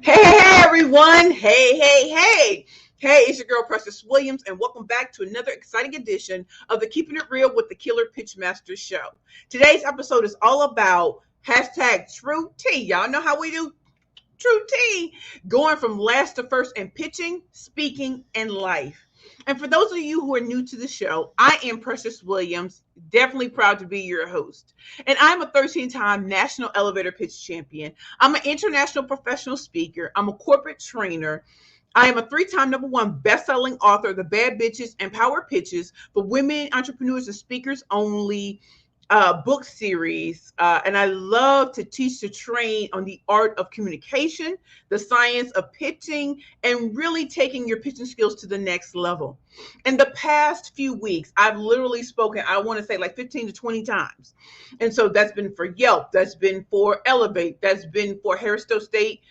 Hey, everyone. Hey, it's your girl, Precious Williams, and welcome back to another exciting edition of the Keeping It Real with the Killer Pitchmaster show. Today's episode is all about hashtag True T. Y'all know how we do True T, going from last to first in pitching, speaking, and life. And for those of you who are new to the show, I am Precious Williams, definitely proud to be your host. And I'm a 13-time national elevator pitch champion. I'm an international professional speaker. I'm a corporate trainer. I am a three-time number one best-selling author of the Bad Bitches and Power Pitches for women entrepreneurs and speakers only book series. And I love to teach to train on the art of communication, the science of pitching, and really taking your pitching skills to the next level. In the past few weeks, I've literally spoken, I want to say like 15 to 20 times. And so that's been for Yelp, that's been for Elevate, that's been for Harrisville State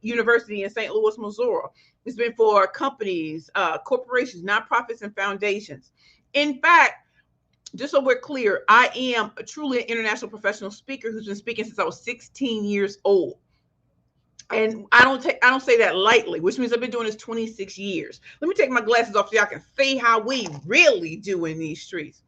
University in St. Louis, Missouri. It's been for companies, corporations, nonprofits, and foundations. In fact, just so we're clear, I am truly an international professional speaker who's been speaking since I was 16 years old. And I don't say that lightly, which means I've been doing this 26 years. Let me take my glasses off so y'all can see how we really do in these streets.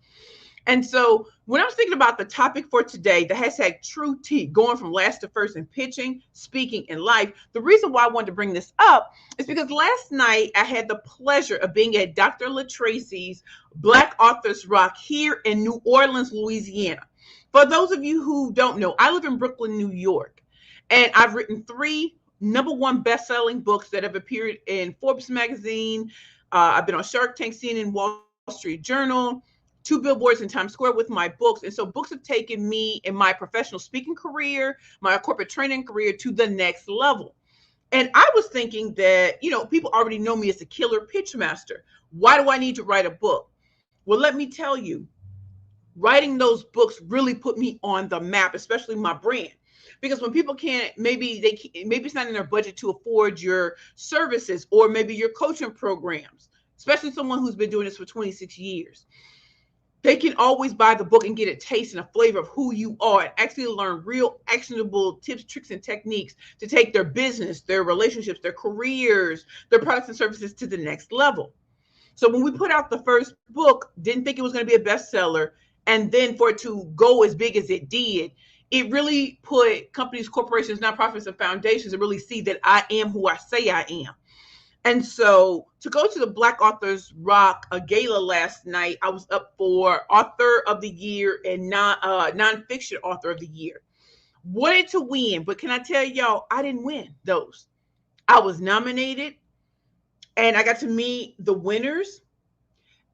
And so when I was thinking about the topic for today, the hashtag True T, going from last to first in pitching, speaking, and life, the reason why I wanted to bring this up is because last night I had the pleasure of being at Dr. LaTracy's Black Authors Rock here in New Orleans, Louisiana. For those of you who don't know, I live in Brooklyn, New York, and I've written three number one best-selling books that have appeared in Forbes magazine. I've been on Shark Tank, CNN, Wall Street Journal, two billboards in Times Square with my books. And so books have taken me in my professional speaking career, my corporate training career to the next level. And I was thinking that, people already know me as a killer pitch master. Why do I need to write a book? Well, let me tell you, writing those books really put me on the map, especially my brand. Because when people maybe it's not in their budget to afford your services or maybe your coaching programs, especially someone who's been doing this for 26 years. They can always buy the book and get a taste and a flavor of who you are and actually learn real actionable tips, tricks, and techniques to take their business, their relationships, their careers, their products and services to the next level. So when we put out the first book, didn't think it was going to be a bestseller. And then for it to go as big as it did, it really put companies, corporations, nonprofits, and foundations to really see that I am who I say I am. And so to go to the Black Authors Rock gala last night, I was up for Author of the Year and Nonfiction Author of the Year. Wanted to win, but can I tell y'all, I didn't win those. I was nominated and I got to meet the winners.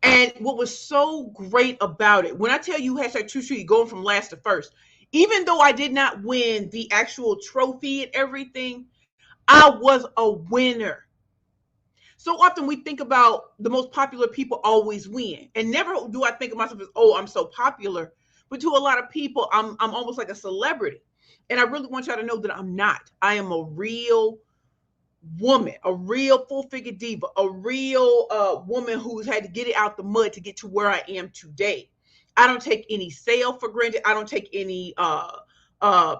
And what was so great about it, when I tell you hashtag True Street going from last to first, even though I did not win the actual trophy and everything, I was a winner. So often we think about the most popular people always win. And never do I think of myself as, oh, I'm so popular. But to a lot of people, I'm almost like a celebrity. And I really want y'all to know that I'm not. I am a real woman, a real full-figure diva, a real woman who's had to get it out the mud to get to where I am today. I don't take any sale for granted. I don't take any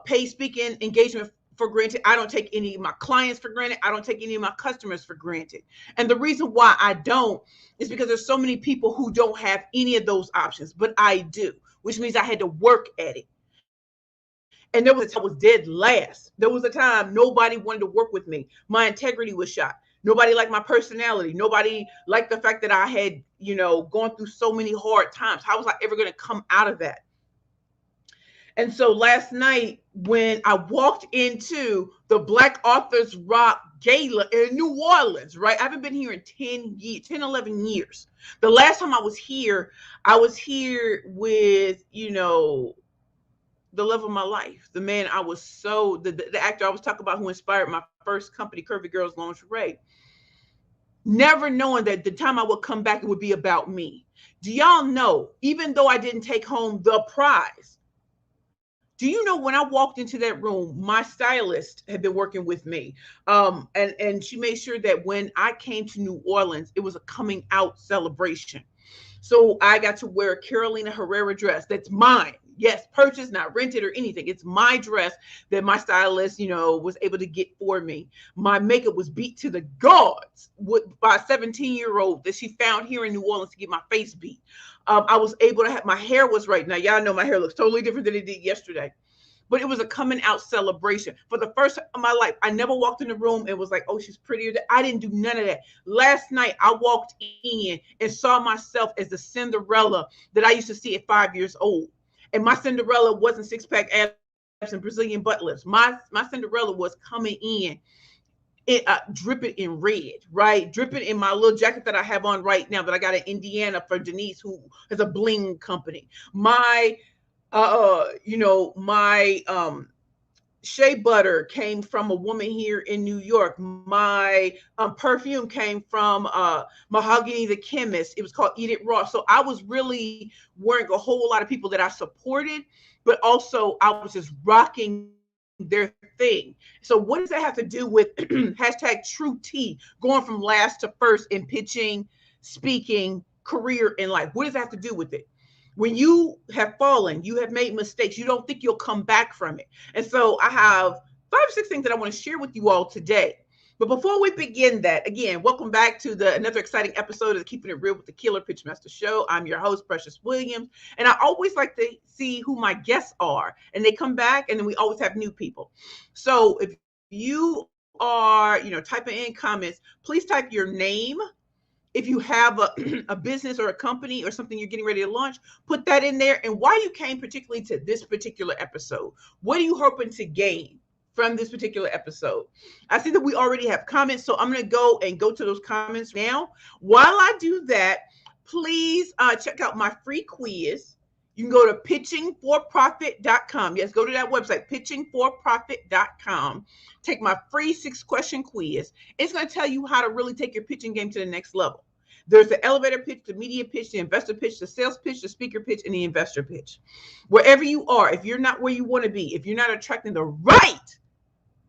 paid speaking engagement for granted. I don't take any of my clients for granted. I don't take any of my customers for granted. And the reason why I don't is because there's so many people who don't have any of those options, but I do, which means I had to work at it. And there was a time I was dead last. There was a time nobody wanted to work with me. My integrity was shot. Nobody liked my personality. Nobody liked the fact that I had, gone through so many hard times. How was I ever going to come out of that? And so last night, when I walked into the Black Authors Rock Gala in New Orleans, right? I haven't been here in 11 years. The last time I was here with, the love of my life, the man I was the actor I was talking about who inspired my first company, Curvy Girls Lingerie. Never knowing that the time I would come back, it would be about me. Do y'all know, even though I didn't take home the prize, do you know when I walked into that room, my stylist had been working with me. And she made sure that when I came to New Orleans, it was a coming out celebration. So I got to wear a Carolina Herrera dress. That's mine. Yes, purchased, not rented or anything. It's my dress that my stylist, was able to get for me. My makeup was beat to the gods by a 17-year-old that she found here in New Orleans to get my face beat. I was able to have, my hair was right. Now, y'all know my hair looks totally different than it did yesterday. But it was a coming out celebration. For the first time in my life, I never walked in the room and was like, oh, she's prettier. I didn't do none of that. Last night, I walked in and saw myself as the Cinderella that I used to see at 5 years old. And my Cinderella wasn't six-pack abs and Brazilian butt lifts. My Cinderella was coming in dripping in red, right? Dripping in my little jacket that I have on right now that I got in Indiana for Denise, who has a bling company. My my shea butter came from a woman here in New York. My perfume came from Mahogany the Chemist. It was called Eat It Raw. So I was really wearing a whole lot of people that I supported, but also I was just rocking their thing. So what does that have to do with hashtag true T, going from last to first in pitching, speaking, career, in life? What does that have to do with it? When you have fallen, you have made mistakes, you don't think you'll come back from it. And so I have 5 or 6 things that I want to share with you all today. But before we begin that, again, welcome back to another exciting episode of Keeping It Real with the Killer Pitchmaster Show. I'm your host, Precious Williams. And I always like to see who my guests are. And they come back, and then we always have new people. So if you are, typing in comments, please type your name. If you have a business or a company or something you're getting ready to launch, put that in there, and why you came particularly to this particular episode. What are you hoping to gain from this particular episode? I see that we already have comments, so I'm going to go to those comments now. While I do that, please check out my free quiz. You can go to pitchingforprofit.com. Yes, go to that website, pitchingforprofit.com. Take my free 6-question quiz. It's going to tell you how to really take your pitching game to the next level. There's the elevator pitch, the media pitch, the investor pitch, the sales pitch, the speaker pitch, and the investor pitch. Wherever you are, if you're not where you want to be, if you're not attracting the right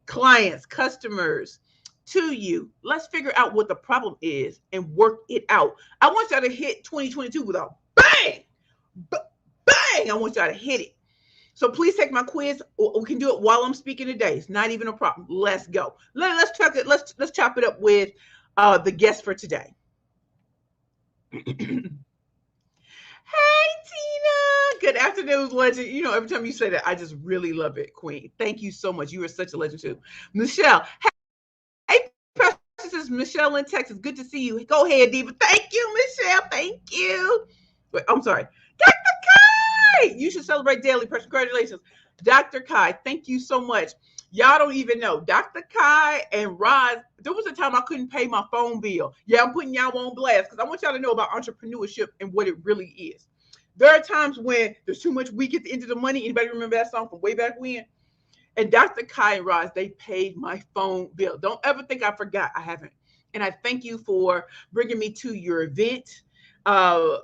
clients, customers to you, let's figure out what the problem is and work it out. I want y'all to hit 2022 with a bang. Bang! I want y'all to hit it. So please take my quiz. We can do it while I'm speaking today. It's not even a problem. Let's go. Let's chop it up with the guest for today. Hey, Tina. Good afternoon, legend. Every time you say that, I just really love it, Queen. Thank you so much. You are such a legend too. Michelle. Hey, this is Michelle in Texas. Good to see you. Go ahead, Diva. Thank you, Michelle. Thank you. Wait, I'm sorry. Dr. Kai, you should celebrate daily. Congratulations. Dr. Kai, thank you so much. Y'all don't even know. Dr. Kai and Roz, there was a time I couldn't pay my phone bill. Yeah, I'm putting y'all on blast because I want y'all to know about entrepreneurship and what it really is. There are times when there's too much week at the end of the money. Anybody remember that song from way back when? And Dr. Kai and Roz, they paid my phone bill. Don't ever think I forgot. I haven't. And I thank you for bringing me to your event. I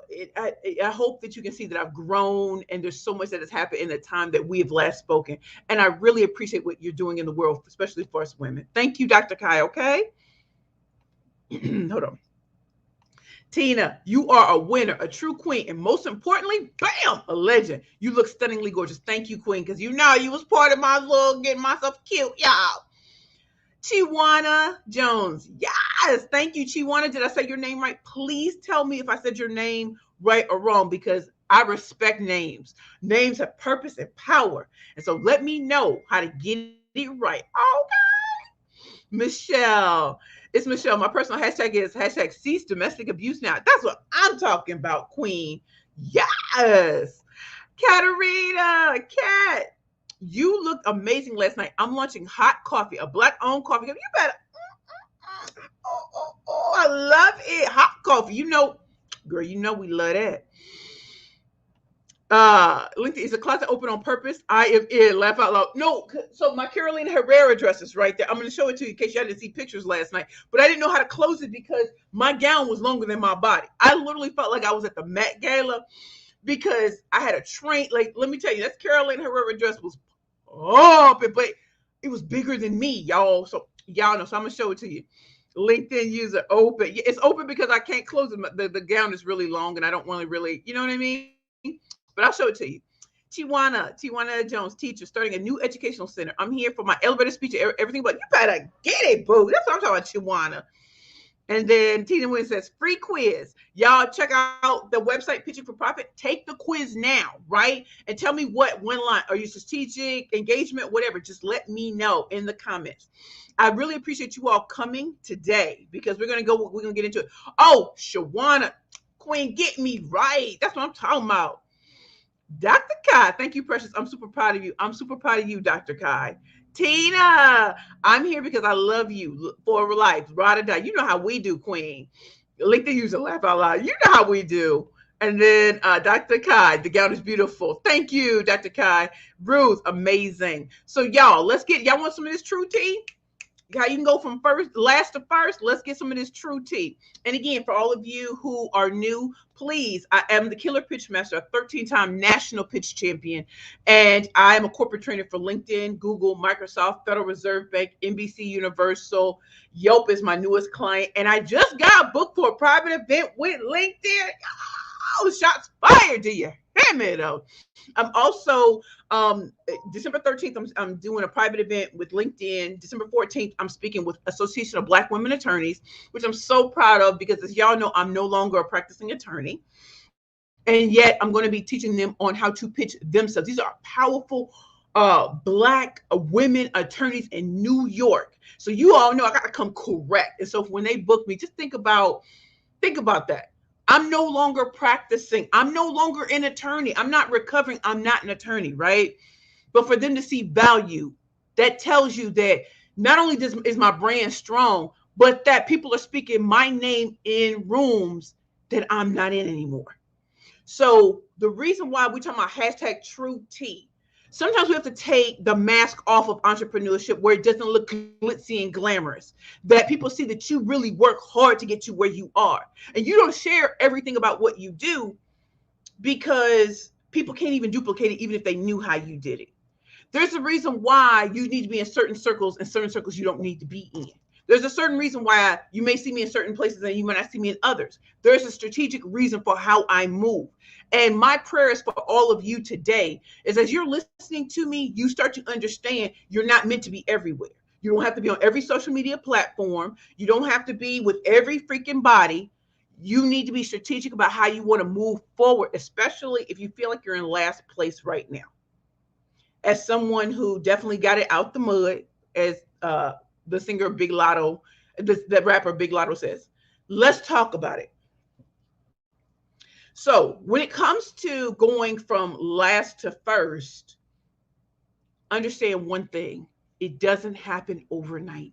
hope that you can see that I've grown, and there's so much that has happened in the time that we have last spoken. And I really appreciate what you're doing in the world, especially for us women. Thank you, Dr. Kai. Okay. Hold on. Tina, you are a winner, a true queen, and most importantly, bam, a legend. You look stunningly gorgeous. Thank you, Queen, because you was part of my little getting myself cute, y'all. Chiwana Jones. Yes. Thank you, Chiwana. Did I say your name right? Please tell me if I said your name right or wrong, because I respect names. Names have purpose and power. And so let me know how to get it right. Okay. Michelle. It's Michelle. My personal hashtag is hashtag cease domestic abuse now. That's what I'm talking about, Queen. Yes. Katarina. Kat. You looked amazing last night. I'm launching hot coffee, a black-owned coffee. You better. Oh, I love it. Hot coffee. Girl, we love that. LinkedIn, is the closet open on purpose? I am in. Laugh out loud. No, so my Carolina Herrera dress is right there. I'm going to show it to you in case y'all didn't see pictures last night. But I didn't know how to close it because my gown was longer than my body. I literally felt like I was at the Met Gala because I had a train. Like, let me tell you, that Carolina Herrera dress was but it was bigger than me, y'all. So y'all know. So I'm going to show it to you. LinkedIn user open. It's open because I can't close it. The gown is really long and I don't want to really, you know what I mean? But I'll show it to you. Tijuana Jones, teacher, starting a new educational center. I'm here for my elevator speech, everything, but you better get it, boo. That's what I'm talking about, Tijuana. And then Tina Wynn says, free quiz. Y'all check out the website Pitching for Profit. Take the quiz now, right? And tell me what one line. Are you strategic, engagement, whatever? Just let me know in the comments. I really appreciate you all coming today because we're gonna get into it. Oh, Shawana, Queen, get me right. That's what I'm talking about. Dr. Kai, thank you, Precious. I'm super proud of you. I'm super proud of you, Dr. Kai. Tina, I'm here because I love you for life. Ride or die. You know how we do, Queen. LinkedIn user laugh out loud. You know how we do. And then Dr. Kai, the gown is beautiful. Thank you, Dr. Kai. Ruth, amazing. So y'all want some of this true tea? How you can go from last to first. Let's get some of this true tea. And again, for all of you who are new, please, I am the Killer Pitch Master, a 13-time national pitch champion, and I am a corporate trainer for LinkedIn, Google, Microsoft, Federal Reserve Bank, NBC Universal. Yelp is my newest client, and I just got booked for a private event with LinkedIn. Oh, shots fired to you. Damn it, though. I'm also December 13th, I'm doing a private event with LinkedIn. December 14th, I'm speaking with Association of Black Women Attorneys, which I'm so proud of because, as y'all know, I'm no longer a practicing attorney. And yet I'm going to be teaching them on how to pitch themselves. These are powerful Black women attorneys in New York. So you all know I got to come correct. And so when they book me, just think about that. I'm no longer practicing. I'm no longer an attorney. I'm not recovering. I'm not an attorney, right? But for them to see value, that tells you that not only is my brand strong, but that people are speaking my name in rooms that I'm not in anymore. So the reason why we're talking about hashtag true tea, sometimes we have to take the mask off of entrepreneurship where it doesn't look glitzy and glamorous, that people see that you really work hard to get you where you are. And you don't share everything about what you do because people can't even duplicate it, even if they knew how you did it. There's a reason why you need to be in certain circles and certain circles you don't need to be in. There's a certain reason why you may see me in certain places and you might not see me in others. There's a strategic reason for how I move. And my prayer is for all of you today is as you're listening to me, you start to understand you're not meant to be everywhere. You don't have to be on every social media platform. You don't have to be with every freaking body. You need to be strategic about how you want to move forward, especially if you feel like you're in last place right now. As someone who definitely got it out the mud, as the singer Big Lotto, the rapper Big Lotto says, let's talk about it. So when it comes to going from last to first, understand one thing, it doesn't happen overnight.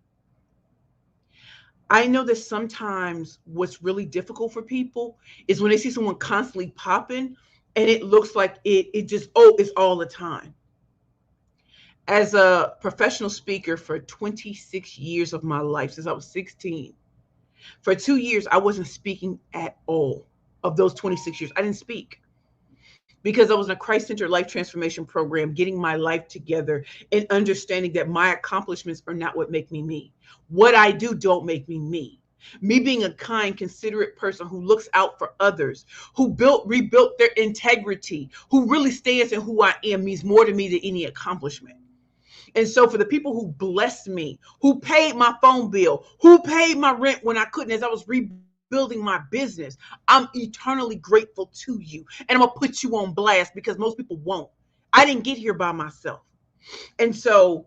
I know that sometimes what's really difficult for people is when they see someone constantly popping and it looks like it just, it's all the time. As a professional speaker for 26 years of my life, since I was 16, for 2 years, I wasn't speaking at all. Of those 26 years, I didn't speak because I was in a Christ-centered life transformation program, getting my life together and understanding that my accomplishments are not what make me me. What I do don't make me me. Me being a kind, considerate person who looks out for others, who rebuilt their integrity, who really stands in who I am means more to me than any accomplishment. And so for the people who blessed me, who paid my phone bill, who paid my rent when I couldn't, as I was rebuilding my business, I'm eternally grateful to you. And I'm going to put you on blast because most people won't. I didn't get here by myself. And so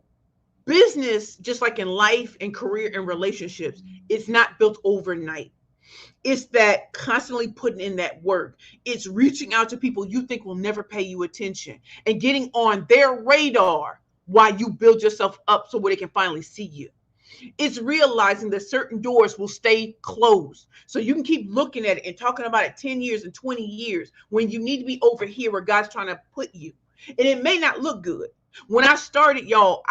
business, just like in life and career and relationships, it's not built overnight. It's that constantly putting in that work. It's reaching out to people you think will never pay you attention and getting on their radar while you build yourself up so where they can finally see you. It's realizing that certain doors will stay closed. So you can keep looking at it and talking about it 10 years and 20 years when you need to be over here where God's trying to put you. And it may not look good. When I started, y'all,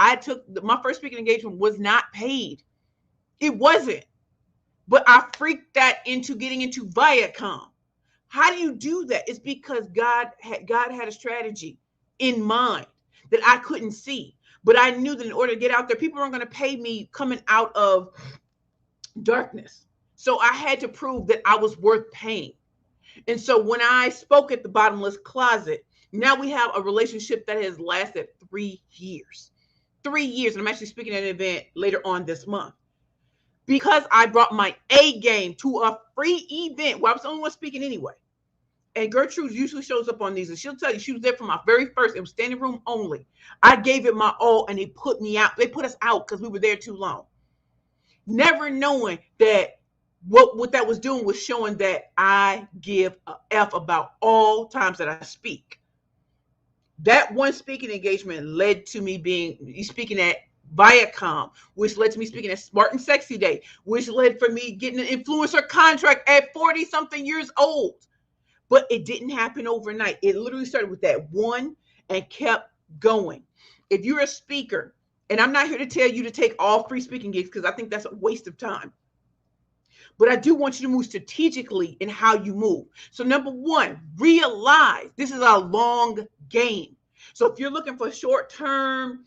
my first speaking engagement was not paid. It wasn't. But I freaked that into getting into Viacom. How do you do that? It's because God had a strategy in mind that I couldn't see. But I knew that in order to get out there, people weren't going to pay me coming out of darkness. So I had to prove that I was worth paying. And so when I spoke at the Bottomless Closet, Now we have a relationship that has lasted 3 years. 3 years. And I'm actually speaking at an event later on this month because I brought my A game to a free event where I was the only one speaking anyway. And Gertrude usually shows up on these, and she'll tell you she was there for my very first. It was standing room only. I gave it my all, and they put me out. They put us out because we were there too long. Never knowing that what that was doing was showing that I give a F about all times that I speak. That one speaking engagement led to me speaking at Viacom, which led to me speaking at Smart and Sexy Day, which led for me getting an influencer contract at 40 something years old. But it didn't happen overnight. It literally started with that one and kept going. If you're a speaker, and I'm not here to tell you to take all free speaking gigs because I think that's a waste of time. But I do want you to move strategically in how you move. So number one, realize this is a long game. So if you're looking for short term,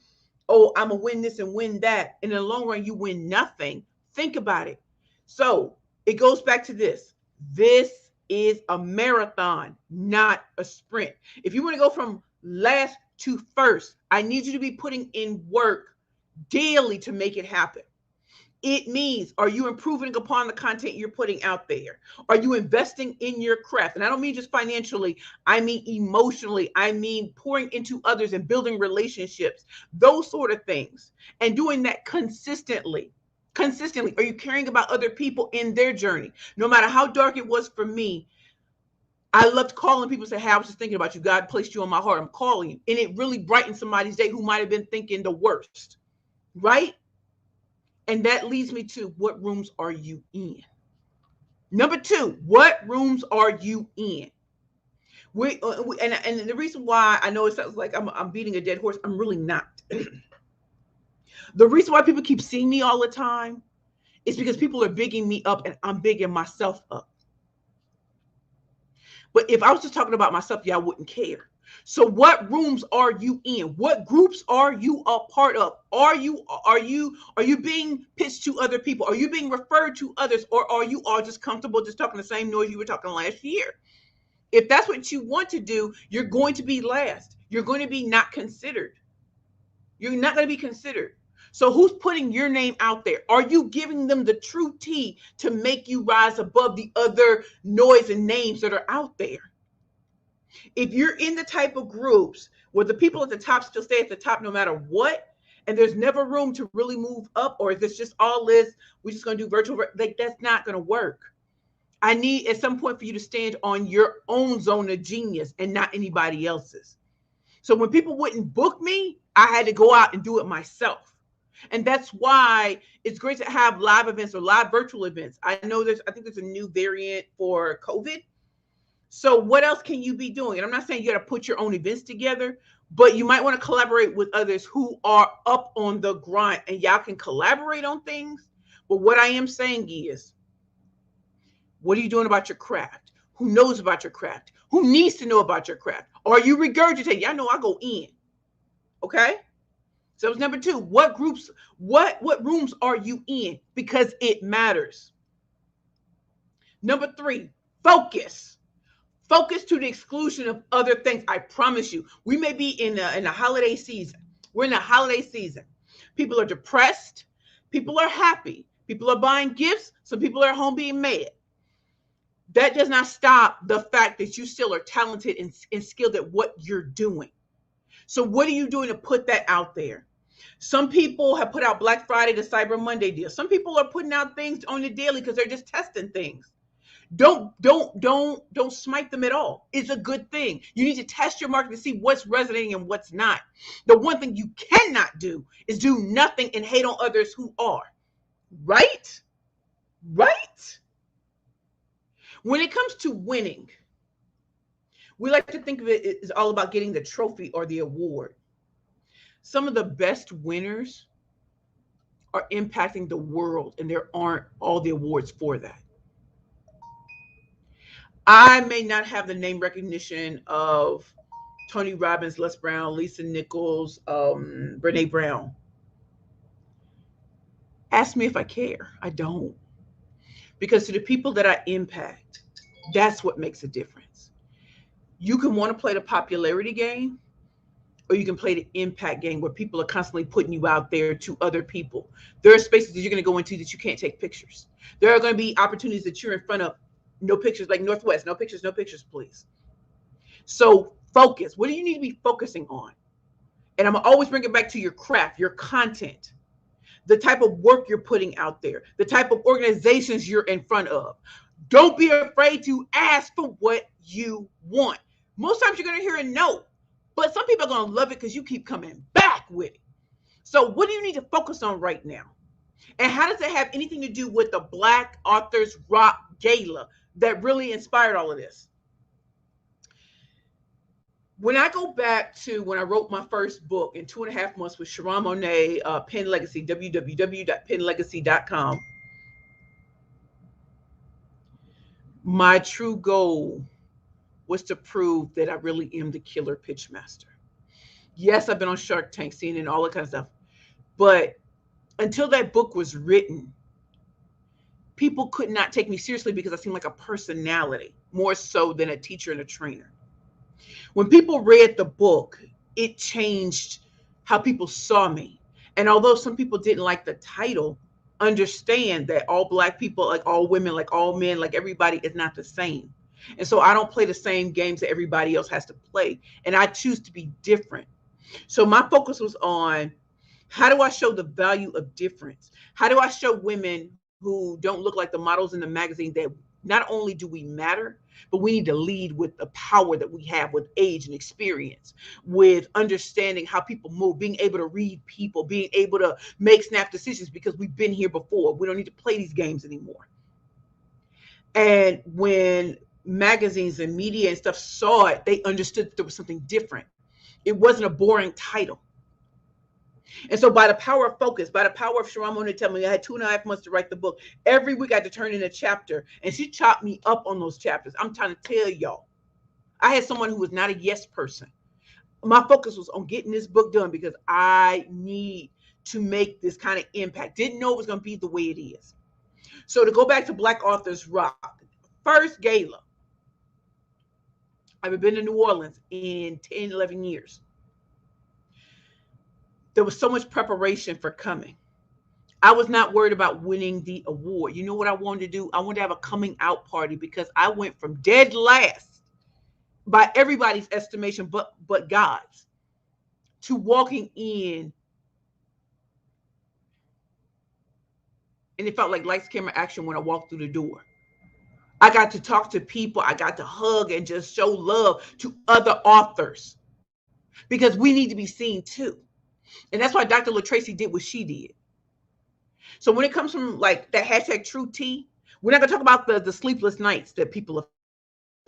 oh, I'm going to win this and win that, in the long run, you win nothing. Think about it. So it goes back to this. This is a marathon, not a sprint. If you want to go from last to first, I need you to be putting in work daily to make it happen. It means, are you improving upon the content you're putting out there? Are you investing in your craft? And I don't mean just financially, I mean emotionally. I mean pouring into others and building relationships, those sort of things, and doing that consistently. Consistently. Are you caring about other people in their journey? No matter how dark it was for me, I loved calling people and say, hey, I was just thinking about you. God placed you on my heart. I'm calling you. And it really brightened somebody's day who might have been thinking the worst, right? And that leads me to, what rooms are you in? Number two, what rooms are you in? And the reason why I know it sounds like I'm beating a dead horse, I'm really not. The reason why people keep seeing me all the time is because people are bigging me up and I'm bigging myself up. But if I was just talking about myself, y'all wouldn't care. So what rooms are you in? What groups are you a part of? Are you being pitched to other people? Are you being referred to others? Or are you all just comfortable just talking the same noise you were talking last year? If that's what you want to do, you're going to be last. You're going to be not considered. You're not going to be considered. So who's putting your name out there? Are you giving them the true tea to make you rise above the other noise and names that are out there? If you're in the type of groups where the people at the top still stay at the top no matter what, and there's never room to really move up, or if it's just all this, we're just going to do virtual, like that's not going to work. I need at some point for you to stand on your own zone of genius and not anybody else's. So when people wouldn't book me, I had to go out and do it myself. And that's why it's great to have live events or live virtual events. I think there's a new variant for COVID. So what else can you be doing? And I'm not saying you got to put your own events together, but you might want to collaborate with others who are up on the grind, and y'all can collaborate on things. But what I am saying is, what are you doing about your craft? Who knows about your craft? Who needs to know about your craft? Are you regurgitating? Y'all know I go in. Okay? So it's number two. What groups, what rooms are you in? Because it matters. Number three, focus. Focus to the exclusion of other things. I promise you. We may be in the holiday season. We're in the holiday season. People are depressed. People are happy. People are buying gifts. Some people are at home being mad. That does not stop the fact that you still are talented and skilled at what you're doing. So what are you doing to put that out there? Some people have put out Black Friday to Cyber Monday deals. Some people are putting out things on the daily because they're just testing things. Don't smite them at all. It's a good thing. You need to test your market to see what's resonating and what's not. The one thing you cannot do is do nothing and hate on others who are. Right? Right? When it comes to winning, we like to think of it as all about getting the trophy or the award. Some of the best winners are impacting the world, and there aren't all the awards for that. I may not have the name recognition of Tony Robbins, Les Brown, Lisa Nichols, Brene Brown. Ask me if I care. I don't. Because to the people that I impact, that's what makes a difference. You can want to play the popularity game, or you can play the impact game where people are constantly putting you out there to other people. There are spaces that you're going to go into that you can't take pictures. There are going to be opportunities that you're in front of, no pictures, like Northwest, no pictures, no pictures, please. So focus. What do you need to be focusing on? And I'm always bring it back to your craft, your content, the type of work you're putting out there, the type of organizations you're in front of. Don't be afraid to ask for what you want. Most times you're going to hear a no, but some people are going to love it because you keep coming back with it. So, what do you need to focus on right now? And how does it have anything to do with the Black Authors Rock Gala that really inspired all of this? When I go back to when I wrote my first book in 2.5 months with Sharon Monet, Pen Legacy, www.penlegacy.com, my true goal was to prove that I really am the killer pitch master. Yes, I've been on Shark Tank, CNN, all that kind of stuff. But until that book was written, people could not take me seriously because I seemed like a personality more so than a teacher and a trainer. When people read the book, it changed how people saw me. And although some people didn't like the title, understand that all Black people, like all women, like all men, like everybody is not the same. And so I don't play the same games that everybody else has to play. And I choose to be different. So my focus was on, how do I show the value of difference? How do I show women who don't look like the models in the magazine that not only do we matter, but we need to lead with the power that we have with age and experience, with understanding how people move, being able to read people, being able to make snap decisions because we've been here before. We don't need to play these games anymore. And when magazines and media and stuff saw it, they understood that there was something different. It wasn't a boring title. And so by the power of focus, by the power of Sharon Monet telling me I had 2.5 months to write the book, every week I had to turn in a chapter, and she chopped me up on those chapters. I'm trying to tell y'all, I had someone who was not a yes person. My focus was on getting this book done because I need to make this kind of impact. Didn't know it was going to be the way it is. So to go back to Black Authors Rock, first gala, I've been to New Orleans in 10, 11 years. There was so much preparation for coming. I was not worried about winning the award. You know what I wanted to do? I wanted to have a coming out party because I went from dead last by everybody's estimation, but God's, to walking in. And it felt like lights, camera, action when I walked through the door. I got to talk to people. I got to hug and just show love to other authors because we need to be seen too. And that's why Dr. LaTracy did what she did. So when it comes from like that hashtag true T, we're not going to talk about the sleepless nights that people have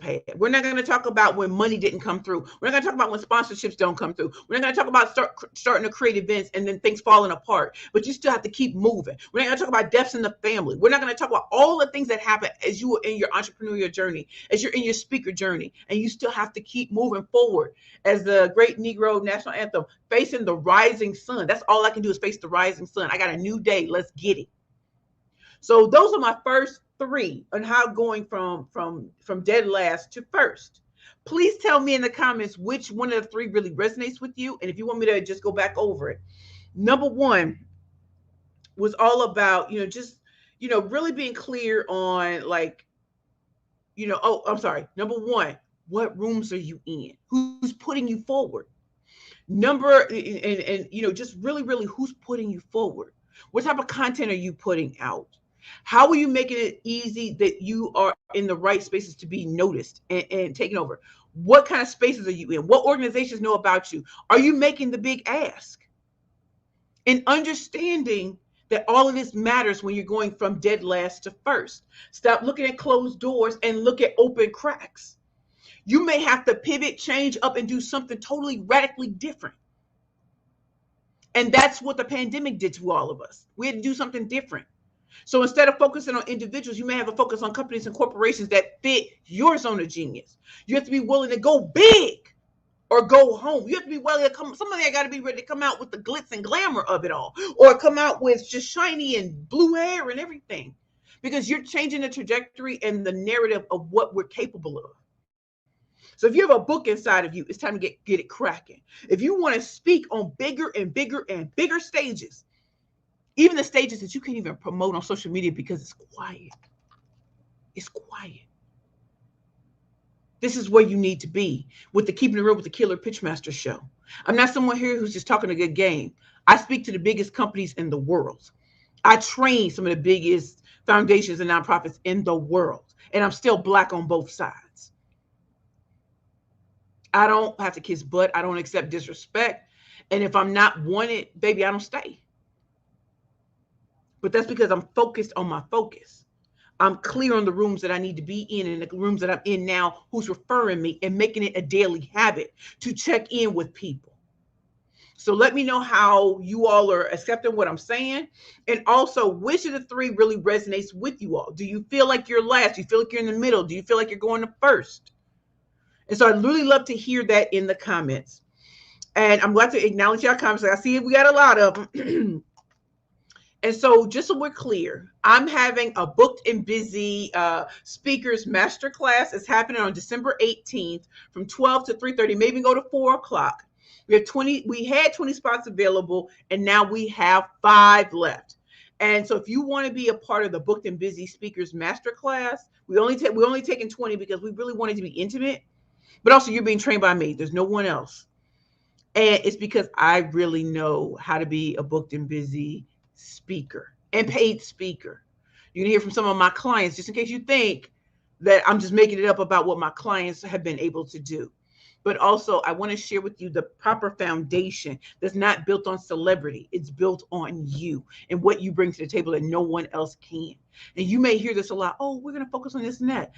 had. We're not going to talk about when money didn't come through. We're not going to talk about when sponsorships don't come through. We're not going to talk about starting to create events and then things falling apart, but you still have to keep moving. We're not going to talk about deaths in the family. We're not going to talk about all the things that happen as you are in your entrepreneurial journey, as you're in your speaker journey, and you still have to keep moving forward. As the great Negro national anthem, facing the rising sun. That's all I can do is face the rising sun. I got a new day. Let's get it. So those are my first three on how going from dead last to first. Please tell me in the comments which one of the three really resonates with you. And if you want me to just go back over it. Number one was all about, just, really being clear on like, I'm sorry. Number one, what rooms are you in? Who's putting you forward? Just really, who's putting you forward? What type of content are you putting out? How are you making it easy that you are in the right spaces to be noticed and taken over? What kind of spaces are you in? What organizations know about you? Are you making the big ask? And understanding that all of this matters when you're going from dead last to first. Stop looking at closed doors and look at open cracks. You may have to pivot, change up, and do something totally radically different. And that's what the pandemic did to all of us. We had to do something different. So instead of focusing on individuals, you may have a focus on companies and corporations that fit your zone of genius. You have to be willing to go big or go home. You have to be willing to come. Somebody got to be ready to come out with the glitz and glamour of it all, or come out with just shiny and blue hair and everything, because you're changing the trajectory and the narrative of what we're capable of. So if you have a book inside of you, it's time to get it cracking. If you want to speak on bigger and bigger and bigger stages, even the stages that you can't even promote on social media because it's quiet. It's quiet. This is where you need to be with the Keeping It Real with the Killer Pitchmaster show. I'm not someone here who's just talking a good game. I speak to the biggest companies in the world. I train some of the biggest foundations and nonprofits in the world. And I'm still Black on both sides. I don't have to kiss butt. I don't accept disrespect. And if I'm not wanted, baby, I don't stay. But that's because I'm focused on my focus. I'm clear on the rooms that I need to be in and the rooms that I'm in now, who's referring me, and making it a daily habit to check in with people. So let me know how you all are accepting what I'm saying. And also, which of the three really resonates with you all? Do you feel like you're last? Do you feel like you're in the middle? Do you feel like you're going to first? And so I'd really love to hear that in the comments. And I'm glad to acknowledge your comments. I see we got a lot of them. And so just so we're clear, I'm having a booked and busy speakers masterclass. It's happening on December 18th from 12 to 3:30, maybe go to 4 o'clock. We had 20 spots available, and now we have 5 left. And so if you want to be a part of the booked and busy speakers masterclass, we're only taking 20 because we really wanted to be intimate, but also you're being trained by me. There's no one else. And it's because I really know how to be a booked and busy speaker and paid speaker. You're gonna hear from some of my clients, just in case you think that I'm just making it up about what my clients have been able to do. But also, I want to share with you the proper foundation that's not built on celebrity. It's built on you and what you bring to the table that no one else can. And you may hear this a lot. Oh, we're going to focus on this and that.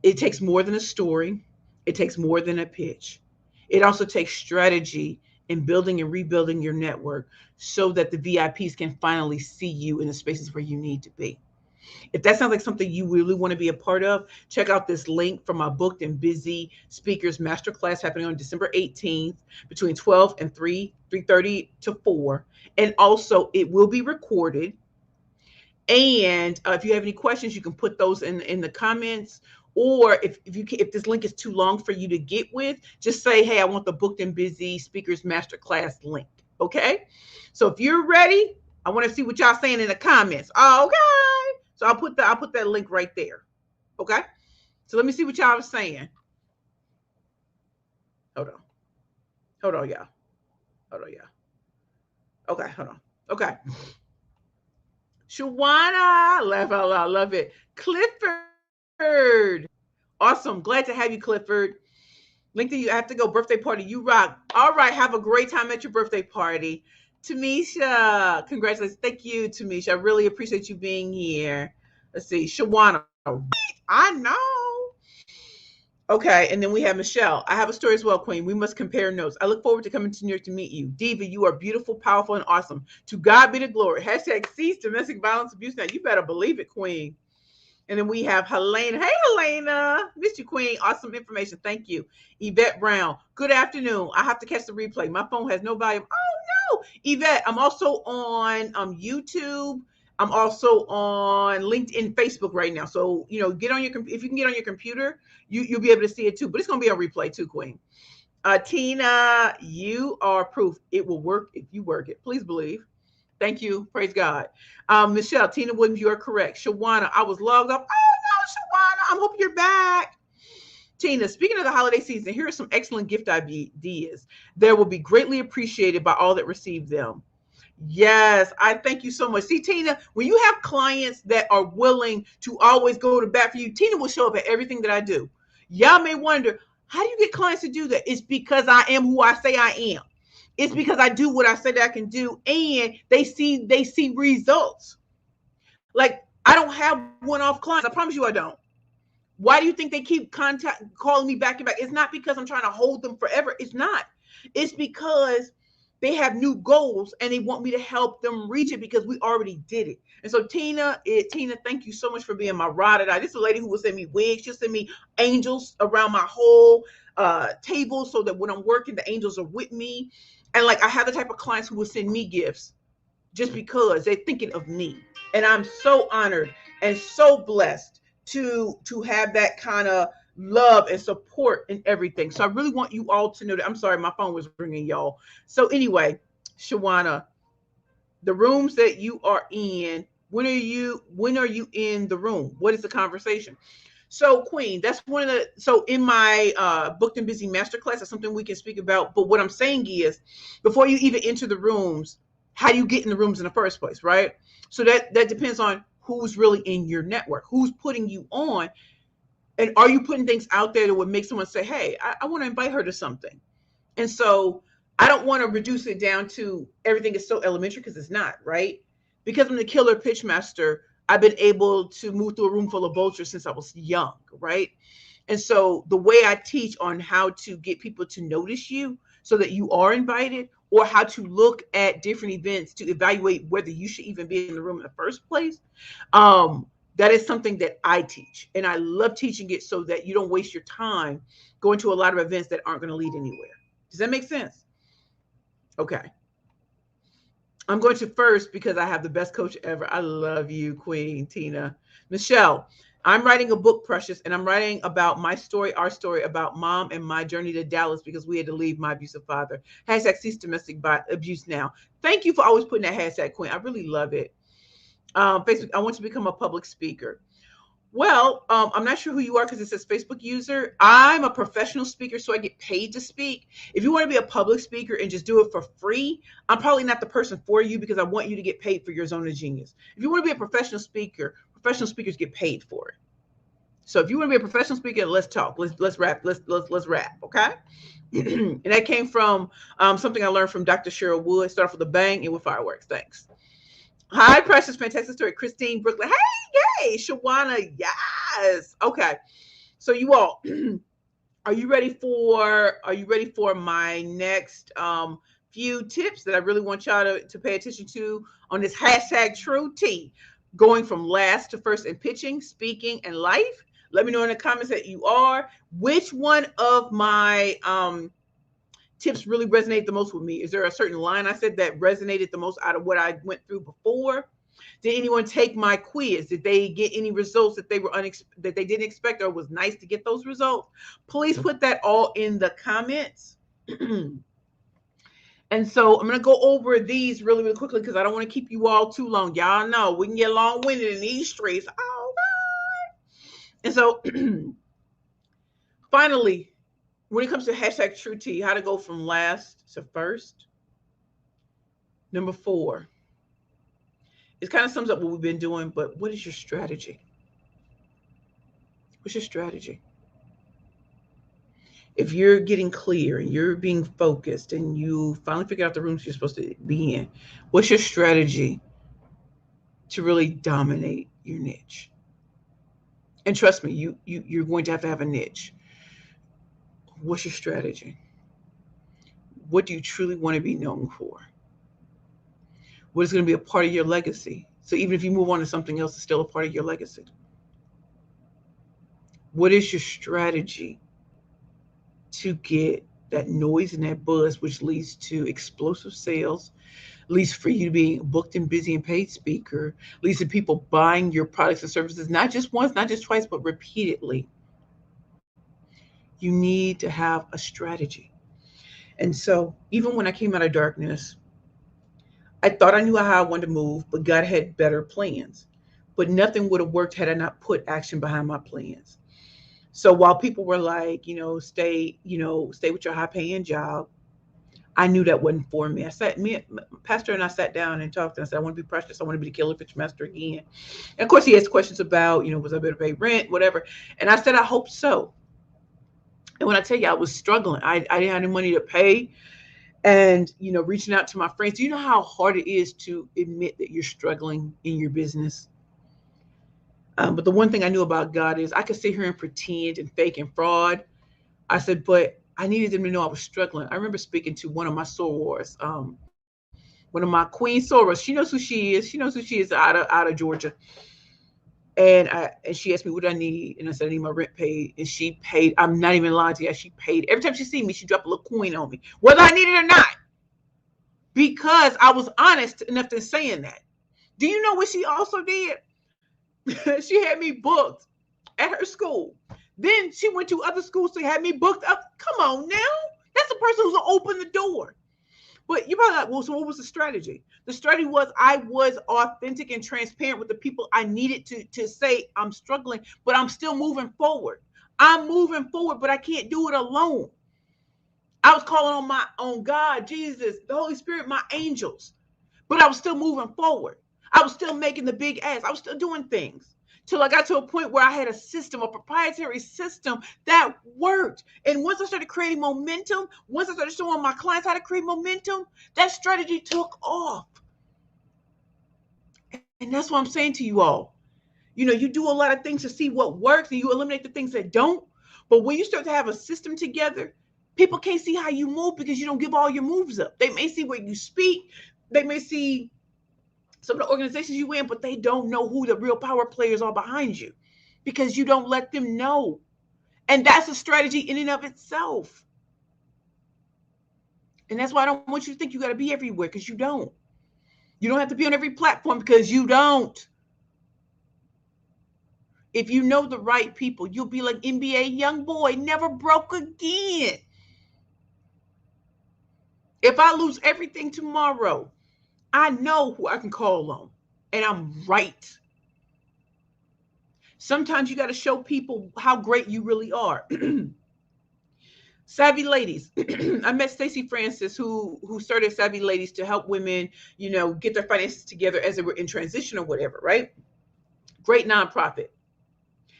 It takes more than a story. It takes more than a pitch. It also takes strategy in building and rebuilding your network so that the VIPs can finally see you in the spaces where you need to be. If that sounds like something you really want to be a part of, check out this link from my booked and busy speakers masterclass happening on December 18th between 12 and 3:30 to 4. And also it will be recorded. And if you have any questions, you can put those in the comments. Or if this link is too long for you to get with, just say, hey, I want the booked and busy speakers masterclass link. Okay. So if you're ready, I want to see what y'all saying in the comments. Okay. So I'll put that link right there. Okay. So let me see what y'all are saying. Hold on, y'all. Okay, hold on. Okay. Shawana, laugh out loud, love it. Clifford. Awesome. Glad to have you, Clifford. Link to you. I have to go. Birthday party. You rock. All right. Have a great time at your birthday party. Tamisha, congratulations. Thank you, Tamisha. I really appreciate you being here. Let's see. Shawana. I know. Okay. And then we have Michelle. I have a story as well, Queen. We must compare notes. I look forward to coming to New York to meet you. Diva, you are beautiful, powerful, and awesome. To God be the glory. Hashtag cease domestic violence abuse. Now, you better believe it, Queen. And then we have Helena. Hey, Helena. Missed you, Queen. Awesome information. Thank you. Yvette Brown. Good afternoon. I have to catch the replay. My phone has no volume. Oh, no. Yvette, I'm also on YouTube. I'm also on LinkedIn, Facebook right now. So, get on if you can get on your computer, you'll be able to see it too. But it's going to be on replay too, Queen. Tina, you are proof it will work if you work it. Please believe. Thank you. Praise God. Michelle, Tina Williams, you are correct. Shawana, I was logged up. Oh, no, Shawana, I hope you're back. Tina, speaking of the holiday season, here are some excellent gift ideas that will be greatly appreciated by all that receive them. Yes, I thank you so much. See, Tina, when you have clients that are willing to always go to bat for you, Tina will show up at everything that I do. Y'all may wonder, how do you get clients to do that? It's because I am who I say I am. It's because I do what I said I can do, and they see results. Like, I don't have one-off clients. I promise you I don't. Why do you think they keep calling me back and back? It's not because I'm trying to hold them forever. It's not. It's because they have new goals and they want me to help them reach it because we already did it. And so Tina, thank you so much for being my ride or die. This is a lady who will send me wigs. She'll send me angels around my whole table so that when I'm working, the angels are with me. And like, I have the type of clients who will send me gifts just because they're thinking of me. And I'm so honored and so blessed to have that kind of love and support and everything. So I really want you all to know that. I'm sorry, my phone was ringing, y'all. So anyway, Shawana, the rooms that you are in, when are you in the room? What is the conversation? So Queen, that's one of the, so in my booked and busy masterclass, that's something we can speak about. But what I'm saying is, before you even enter the rooms, how do you get in the rooms in the first place, right? So that depends on who's really in your network, who's putting you on, and are you putting things out there that would make someone say, hey, I want to invite her to something. And so I don't want to reduce it down to everything is so elementary, because it's not, right? Because I'm the killer pitch master, I've been able to move through a room full of vultures since I was young, right? And so the way I teach on how to get people to notice you so that you are invited, or how to look at different events to evaluate whether you should even be in the room in the first place, um, that is something that I teach. And I love teaching it so that you don't waste your time going to a lot of events that aren't going to lead anywhere. Does that make sense? Okay. I'm going to first because I have the best coach ever. I love you, Queen Tina. Michelle, I'm writing a book, Precious, and I'm writing about my story, our story, about mom and my journey to Dallas because we had to leave my abusive father. Hashtag cease domestic abuse now. Thank you for always putting that hashtag, Queen. I really love it. Facebook, I want to become a public speaker. Well, I'm not sure who you are because it says Facebook user. I'm a professional speaker, so I get paid to speak. If you want to be a public speaker and just do it for free, I'm probably not the person for you because I want you to get paid for your zone of genius. If you want to be a professional speaker, professional speakers get paid for it. So if you want to be a professional speaker, let's talk. Let's rap. Let's rap. Okay. And that came from something I learned from Dr. Cheryl Wood. Start off with a bang and with fireworks. Thanks. Hi, Precious, fantastic story. Christine Brooklyn. Hey, Shawana. Yes. Okay. So you all, are you ready for my next few tips that I really want y'all to pay attention to on this hashtag true T, going from last to first in pitching, speaking, and life? Let me know in the comments that you are. Which one of my tips really resonate the most with me? Is there a certain line I said that resonated the most out of what I went through before? Did anyone take my quiz? Did they get any results that that they didn't expect, or it was nice to get those results? Please put that all in the comments. And so I'm going to go over these really, really quickly because I don't want to keep you all too long. Y'all know we can get long winded in these streets. Oh, God. And so finally, when it comes to hashtag true T, how to go from last to first. Number 4, it kind of sums up what we've been doing, but what is your strategy? What's your strategy? If you're getting clear and you're being focused and you finally figure out the rooms you're supposed to be in, what's your strategy to really dominate your niche? And trust me, you're going to have a niche. What's your strategy? What do you truly want to be known for? What is going to be a part of your legacy? So even if you move on to something else, it's still a part of your legacy. What is your strategy to get that noise and that buzz, which leads to explosive sales, leads for you to being booked and busy and paid speaker, leads to people buying your products and services, not just once, not just twice, but repeatedly? You need to have a strategy. And so even when I came out of darkness, I thought I knew how I wanted to move, but God had better plans. But nothing would have worked had I not put action behind my plans. So while people were like, stay with your high paying job, I knew that wasn't for me. Pastor and I sat down and talked, and I said, I want to be Precious. I want to be the killer pitch master again. And of course, he asked questions about, was I better pay rent, whatever. And I said, I hope so. And when I tell you, I was struggling. I didn't have any money to pay. And, reaching out to my friends. Do you know how hard it is to admit that you're struggling in your business? But the one thing I knew about God is I could sit here and pretend and fake and fraud. I said, but I needed them to know I was struggling. I remember speaking to one of my sorors, one of my queen sorors. She knows who she is. She knows who she is out of Georgia. And she asked me what I need, and I said I need my rent paid, and she paid. I'm not even lying to you. She paid every time she see me. She dropped a little coin on me, whether I need it or not, because I was honest enough to saying that. Do you know what she also did? She had me booked at her school Then she went to other schools to have me booked up. Come on now. That's the person who's going to open the door. But you're probably like, well, so what was the strategy? The strategy was I was authentic and transparent with the people I needed to say I'm struggling, but I'm still moving forward. I'm moving forward, but I can't do it alone. I was calling on my own God, Jesus, the Holy Spirit, my angels, but I was still moving forward. I was still making the big ass. I was still doing things till I got to a point where I had a system, a proprietary system that worked. And once I started creating momentum, once I started showing my clients how to create momentum, that strategy took off. And that's what I'm saying to you all. You know, you do a lot of things to see what works and you eliminate the things that don't. But when you start to have a system together, people can't see how you move because you don't give all your moves up. They may see where you speak, they may see some of the organizations you in, but they don't know who the real power players are behind you because you don't let them know. And that's a strategy in and of itself. And that's why I don't want you to think you got to be everywhere because you don't. You don't have to be on every platform because you don't. If you know the right people, you'll be like NBA young boy, never broke again. If I lose everything tomorrow, I know who I can call on, and I'm right. Sometimes you got to show people how great you really are. Savvy Ladies. I met Stacey Francis, who started Savvy Ladies to help women, get their finances together as they were in transition or whatever, right? Great nonprofit.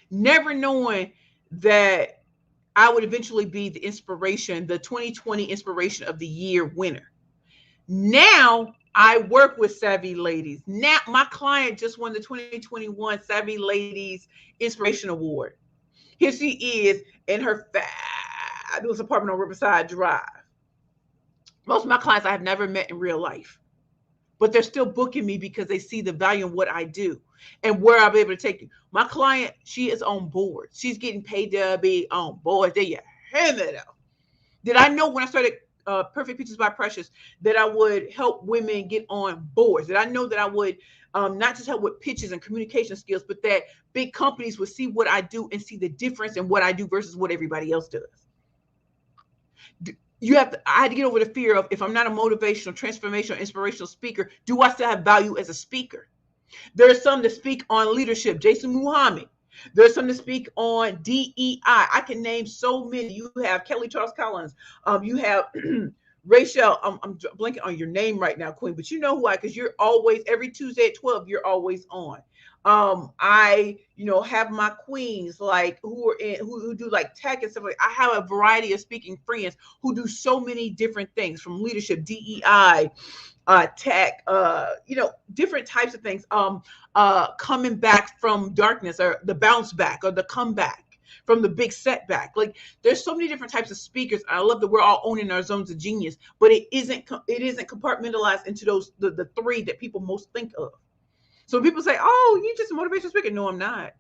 Never knowing that I would eventually be the inspiration, the 2020 Inspiration of the Year winner. Now I work with Savvy Ladies. Now my client just won the 2021 Savvy Ladies Inspiration Award. Here she is in her fabulous apartment on Riverside Drive. Most of my clients I have never met in real life, but they're still booking me because they see the value in what I do and where I'll be able to take you. My client, she is on board. She's getting paid to be on board. There you have it. Did I know when I started Perfect Peaches by Precious that I would help women get on boards? Did I know that I would not just help with pitches and communication skills, but that big companies would see what I do and see the difference in what I do versus what everybody else does? I had to get over the fear of, if I'm not a motivational, transformational, inspirational speaker, do I still have value as a speaker? There are some that speak on leadership, Jason Muhammad. There's some to speak on DEI. I can name so many. You have Kelly Charles Collins. You have Rachel. I'm blanking on your name right now, Queen, but you know who because you're always, every Tuesday at 12, you're always on. I have my queens like who do like tech and stuff like. I have a variety of speaking friends who do so many different things, from leadership, DEI, tech, different types of things. Coming back from darkness, or the bounce back, or the comeback from the big setback. Like, there's so many different types of speakers. I love that we're all owning our zones of genius, but it isn't compartmentalized into those the three that people most think of. So when people say, "Oh, you just a motivational speaker," no, I'm not.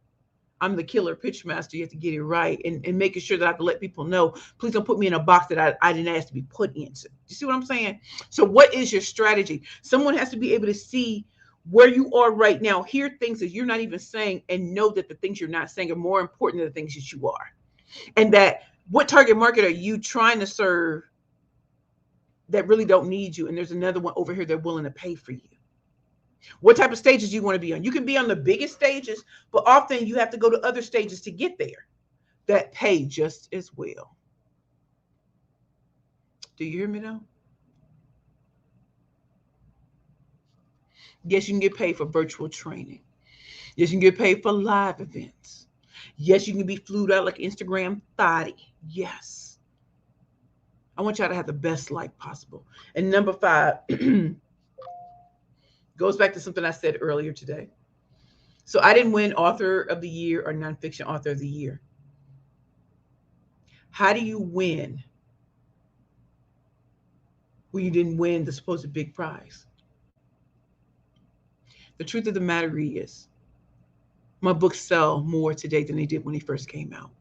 I'm the killer pitch master. You have to get it right, and making sure that I have to let people know, please don't put me in a box that I didn't ask to be put into. You see what I'm saying? So what is your strategy? Someone has to be able to see where you are right now, hear things that you're not even saying, and know that the things you're not saying are more important than the things that you are. And that, what target market are you trying to serve that really don't need you? And there's another one over here that's willing to pay for you. What type of stages do you want to be on? You can be on the biggest stages, but often you have to go to other stages to get there that pay just as well. Do you hear me now? Yes, you can get paid for virtual training. Yes, you can get paid for live events. Yes, you can be flued out like Instagram thotty. Yes. I want y'all to have the best life possible. And number 5 goes back to something I said earlier today. So I didn't win author of the year or nonfiction author of the year. How do you win when you didn't win the supposed big prize? The truth of the matter is, my books sell more today than they did when they first came out.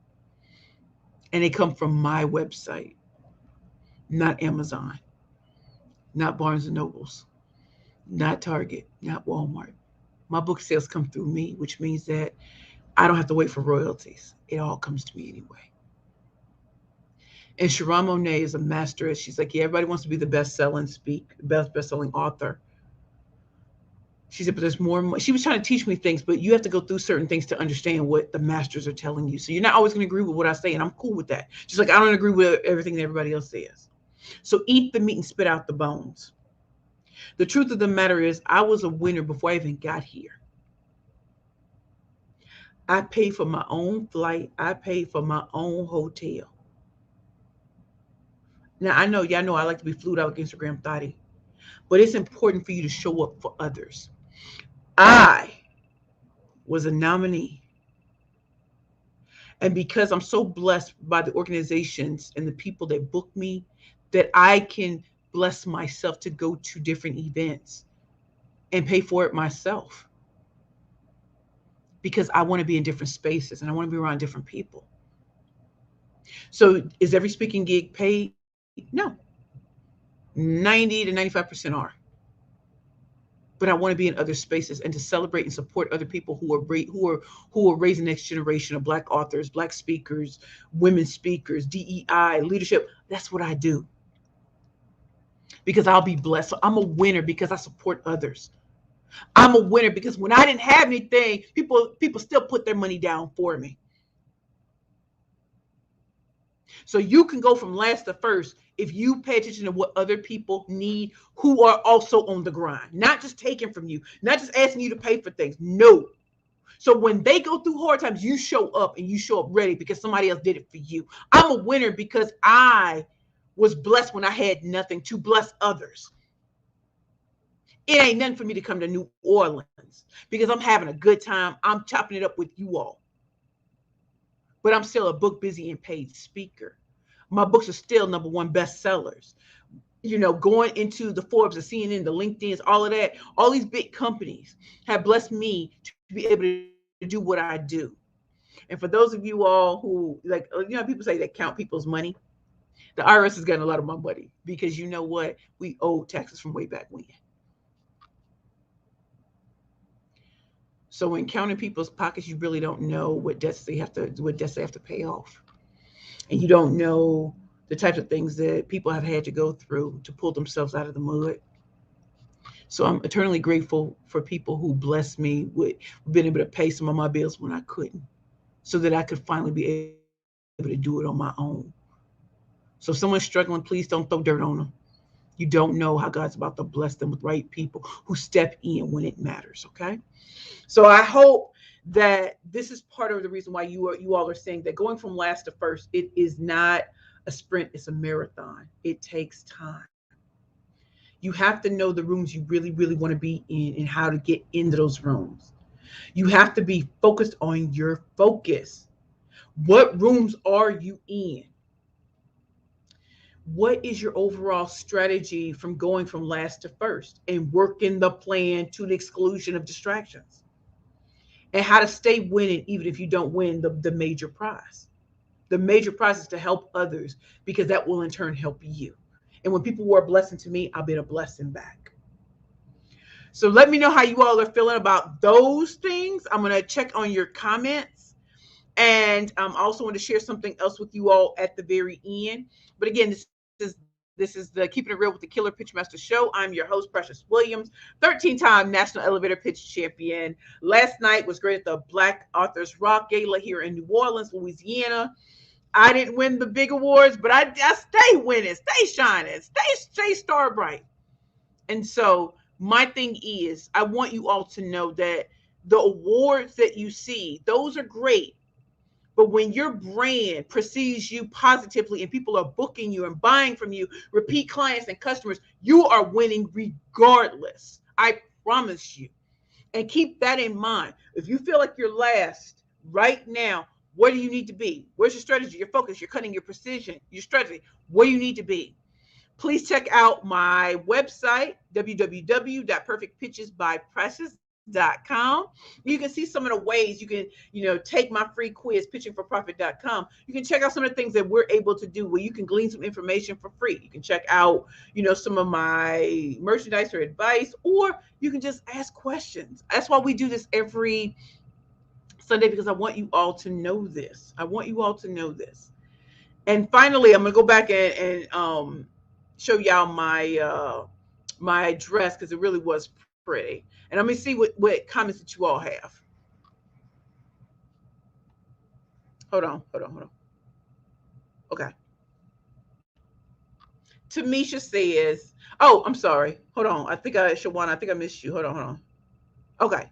And they come from my website, not Amazon, not Barnes and Nobles, not Target, not Walmart. My book sales come through me, which means that I don't have to wait for royalties. It all comes to me anyway. And Sharon Monet is a master. She's like, yeah, everybody wants to be the best-selling author. She said, but there's more and more. She was trying to teach me things, but you have to go through certain things to understand what the masters are telling you. So you're not always going to agree with what I say, and I'm cool with that. Just like I don't agree with everything that everybody else says. So eat the meat and spit out the bones. The truth of the matter is, I was a winner before I even got here. I paid for my own flight. I paid for my own hotel. Now I know y'all know I like to be flued out like Instagram thotty, but it's important for you to show up for others. I was a nominee, and because I'm so blessed by the organizations and the people that book me, that I can bless myself to go to different events and pay for it myself because I want to be in different spaces and I want to be around different people. So is every speaking gig paid? No. 90 to 95% are. But I want to be in other spaces and to celebrate and support other people who are raising the next generation of Black authors, Black speakers, women speakers, DEI leadership. That's what I do because I'll be blessed. So I'm a winner because I support others. I'm a winner because when I didn't have anything, people still put their money down for me. So you can go from last to first if you pay attention to what other people need who are also on the grind, not just taking from you, not just asking you to pay for things. No. So when they go through hard times, you show up and you show up ready because somebody else did it for you. I'm a winner because I was blessed when I had nothing to bless others. It ain't nothing for me to come to New Orleans because I'm having a good time. I'm chopping it up with you all. But I'm still a book busy and paid speaker. My books are still number one bestsellers. Going into the Forbes, the CNN, the LinkedIn's, all of that, all these big companies have blessed me to be able to do what I do. And for those of you all who people say they count people's money. The IRS is getting a lot of my money because you know what? We owe taxes from way back when. So when counting people's pockets, you really don't know what debts they have to pay off. And you don't know the types of things that people have had to go through to pull themselves out of the mud. So I'm eternally grateful for people who blessed me with being able to pay some of my bills when I couldn't, so that I could finally be able to do it on my own. So if someone's struggling, please don't throw dirt on them. You don't know how God's about to bless them with right people who step in when it matters. Okay. So I hope that this is part of the reason why you all are saying that going from last to first, it is not a sprint, it's a marathon. It takes time. You have to know the rooms you really, really want to be in and how to get into those rooms. You have to be focused on your focus. What rooms are you in? What is your overall strategy from going from last to first and working the plan to the exclusion of distractions? And how to stay winning even if you don't win the major prize. The major prize is to help others because that will in turn help you. And when people were a blessing to me, I'll be a blessing back. So let me know how you all are feeling about those things. I'm going to check on your comments. And I also want to share something else with you all at the very end. But again, this is the Keeping It Real with the Killer Pitchmaster Show. I'm your host, Precious Williams, 13-time National Elevator Pitch Champion. Last night was great at the Black Authors Rock Gala here in New Orleans, Louisiana. I didn't win the big awards, but I stay winning, stay shining, stay star bright. And so my thing is, I want you all to know that the awards that you see, those are great. But when your brand precedes you positively and people are booking you and buying from you, repeat clients and customers, you are winning regardless. I promise you. And keep that in mind. If you feel like you're last right now, where do you need to be? Where's your strategy, your focus, your cutting, your precision, your strategy? Where do you need to be? Please check out my website, www.perfectpitchesbyprecious.com. You can see some of the ways you can, take my free quiz, pitchingforprofit.com. You can check out some of the things that we're able to do where you can glean some information for free. You can check out, some of my merchandise or advice, or you can just ask questions. That's why we do this every Sunday, because I want you all to know this. I want you all to know this. And finally, I'm gonna go back and show y'all my dress because it really was pretty. And let me see what comments that you all have. Hold on. Okay. Tamisha says, "Oh, I'm sorry. Hold on. Shawana. I think I missed you. Hold on. Okay.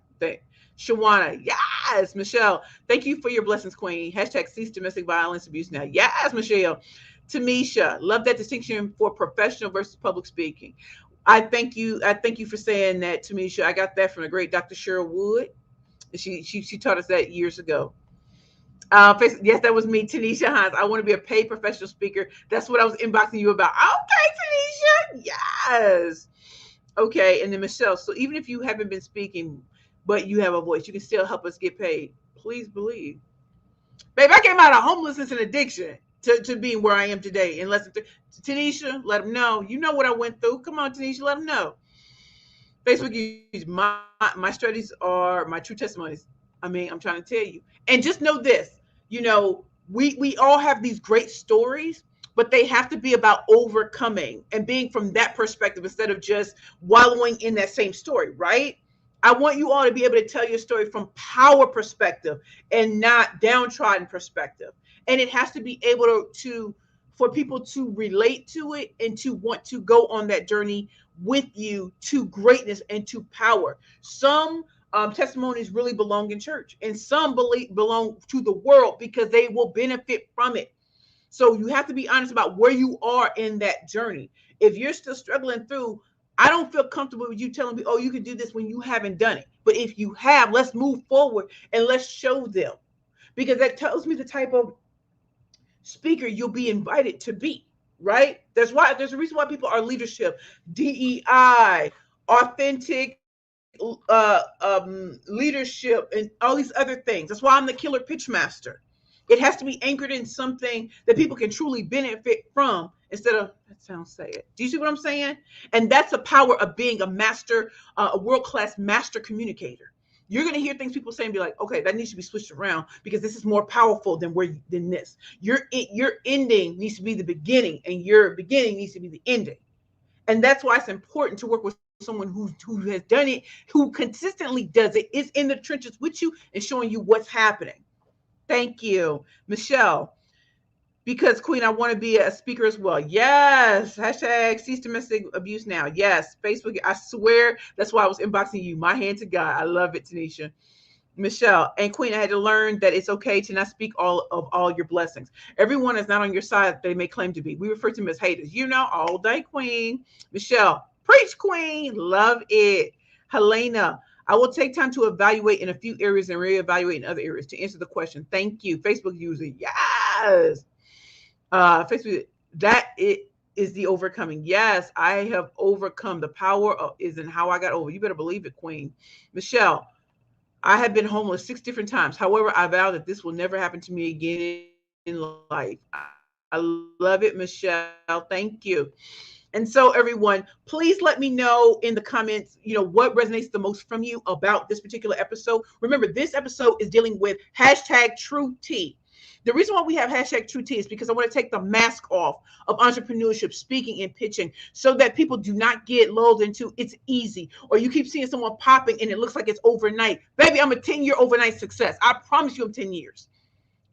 Shawana. Yes, Michelle. Thank you for your blessings, Queen. Hashtag cease domestic violence abuse now. Yes, Michelle. Tamisha, love that distinction for professional versus public speaking. I thank you. I thank you for saying that, Tamisha. I got that from the great Dr. Cheryl Wood. She taught us that years ago. Yes, that was me, Tanisha Hines. I want to be a paid professional speaker. That's what I was inboxing you about. Okay, Tanisha. Yes. Okay, and then Michelle. So even if you haven't been speaking, but you have a voice, you can still help us get paid. Please believe. Babe, I came out of homelessness and addiction to being where I am today in less than Tanisha, let them know. You know what I went through. Come on, Tanisha, let them know. Facebook use my strategies are my true testimonies. I mean, I'm trying to tell you. And just know this, you know, we all have these great stories, but they have to be about overcoming and being from that perspective instead of just wallowing in that same story, right? I want you all to be able to tell your story from power perspective and not downtrodden perspective. And it has to be able to for people to relate to it and to want to go on that journey with you to greatness and to power. Some testimonies really belong in church, and some belong to the world because they will benefit from it. So you have to be honest about where you are in that journey. If you're still struggling through, I don't feel comfortable with you telling me, oh, you can do this when you haven't done it. But if you have, let's move forward and let's show them because that tells me the type of speaker you'll be invited to be, right? There's a reason why people are leadership, DEI, authentic leadership, and all these other things. That's why I'm the killer pitch master. It has to be anchored in something that people can truly benefit from instead of that sounds sad. Do you see what I'm saying? And that's the power of being a master, a world class master communicator. You're going to hear things people say and be like, okay, that needs to be switched around because this is more powerful than this. Your ending needs to be the beginning, and your beginning needs to be the ending. And that's why it's important to work with someone who has done it, who consistently does it, is in the trenches with you and showing you what's happening. Thank you, Michelle. Because Queen, I want to be a speaker as well. Yes. Hashtag cease domestic abuse now. Yes. Facebook. I swear that's why I was inboxing you. My hand to God. I love it, Tanisha. Michelle and Queen, I had to learn that it's okay to not speak all your blessings. Everyone is not on your side they may claim to be. We refer to them as haters. You know, all day, Queen. Michelle, preach, Queen. Love it. Helena, I will take time to evaluate in a few areas and reevaluate in other areas to answer the question. Thank you. Facebook user. Yes. Facebook, that it is the overcoming. Yes, I have overcome. The power is in how I got over. You better believe it, Queen. Michelle, I have been homeless 6 different times. However, I vow that this will never happen to me again in life. I love it, Michelle. Thank you. And so, everyone, please let me know in the comments, what resonates the most from you about this particular episode. Remember, this episode is dealing with hashtag true T. The reason why we have hashtag true T is because I want to take the mask off of entrepreneurship, speaking, and pitching so that people do not get lulled into it's easy, or you keep seeing someone popping and it looks like it's overnight. Baby, I'm a 10-year overnight success. I promise you I'm 10 years.